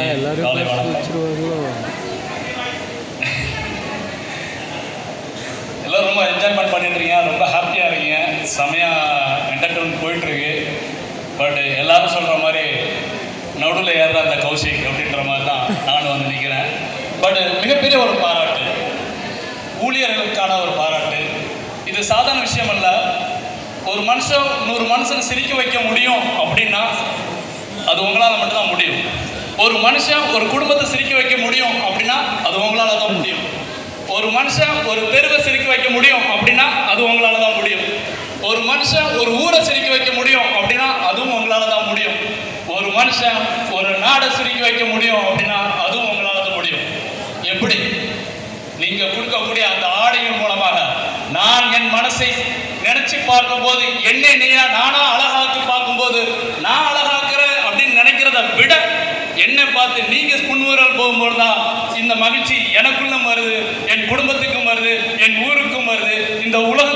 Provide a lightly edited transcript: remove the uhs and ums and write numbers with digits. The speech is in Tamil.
காலை வணக்கம். எல்லோரும் ரொம்ப என்ஜாய்மெண்ட் பண்ணிட்டு இருக்கீங்க, ரொம்ப ஹாப்பியாக இருக்கீங்க, செமையாக என்டர்டெயின்மெண்ட் போயிட்டுருக்கு. பட் எல்லாரும் சொல்கிற மாதிரி நடுவில் ஏறுற அந்த கௌஷிக் அப்படின்ற மாதிரி தான் நானும் வந்து நிற்கிறேன். பட் மிகப்பெரிய ஒரு பாராட்டு, ஊழியர்களுக்கான ஒரு பாராட்டு. இது சாதாரண விஷயம் அல்ல. ஒரு மனுஷன் 100 மனுஷன் சிரிக்க வைக்க முடியும் அப்படின்னா அது உங்களால் மட்டும்தான் முடியும். ஒரு மனுஷன் ஒரு குடும்பத்தை சிரிக்க வைக்க முடியும் அப்படின்னா அது உங்களால் தான் முடியும். ஒரு மனுஷன் ஒரு தெருவை சிரிக்க வைக்க முடியும் அப்படின்னா அது உங்களால் தான் முடியும். ஒரு மனுஷன் ஒரு ஊரை சிரிக்க வைக்க முடியும் அப்படின்னா அதுவும் உங்களால் தான் முடியும். ஒரு மனுஷன் ஒரு நாடை சிரிக்க வைக்க முடியும் அப்படின்னா அதுவும் உங்களால் தான் முடியும். எப்படி? நீங்கள் கொடுக்கக்கூடிய அந்த ஆடையின் மூலமாக நான் என் மனசை நினைச்சு பார்க்கும்போது என்னை நானா அழகாக்கி பார்க்கும்போது நான் அழகாக்குறேன் அப்படின்னு நினைக்கிறத விட என்னை பார்த்து நீங்க புன்முறல் போகும்போது தான் இந்த மகிழ்ச்சி எனக்குள்ளும் வருது, என் குடும்பத்துக்கும் வருது, என் ஊருக்கும் வருது, இந்த உலக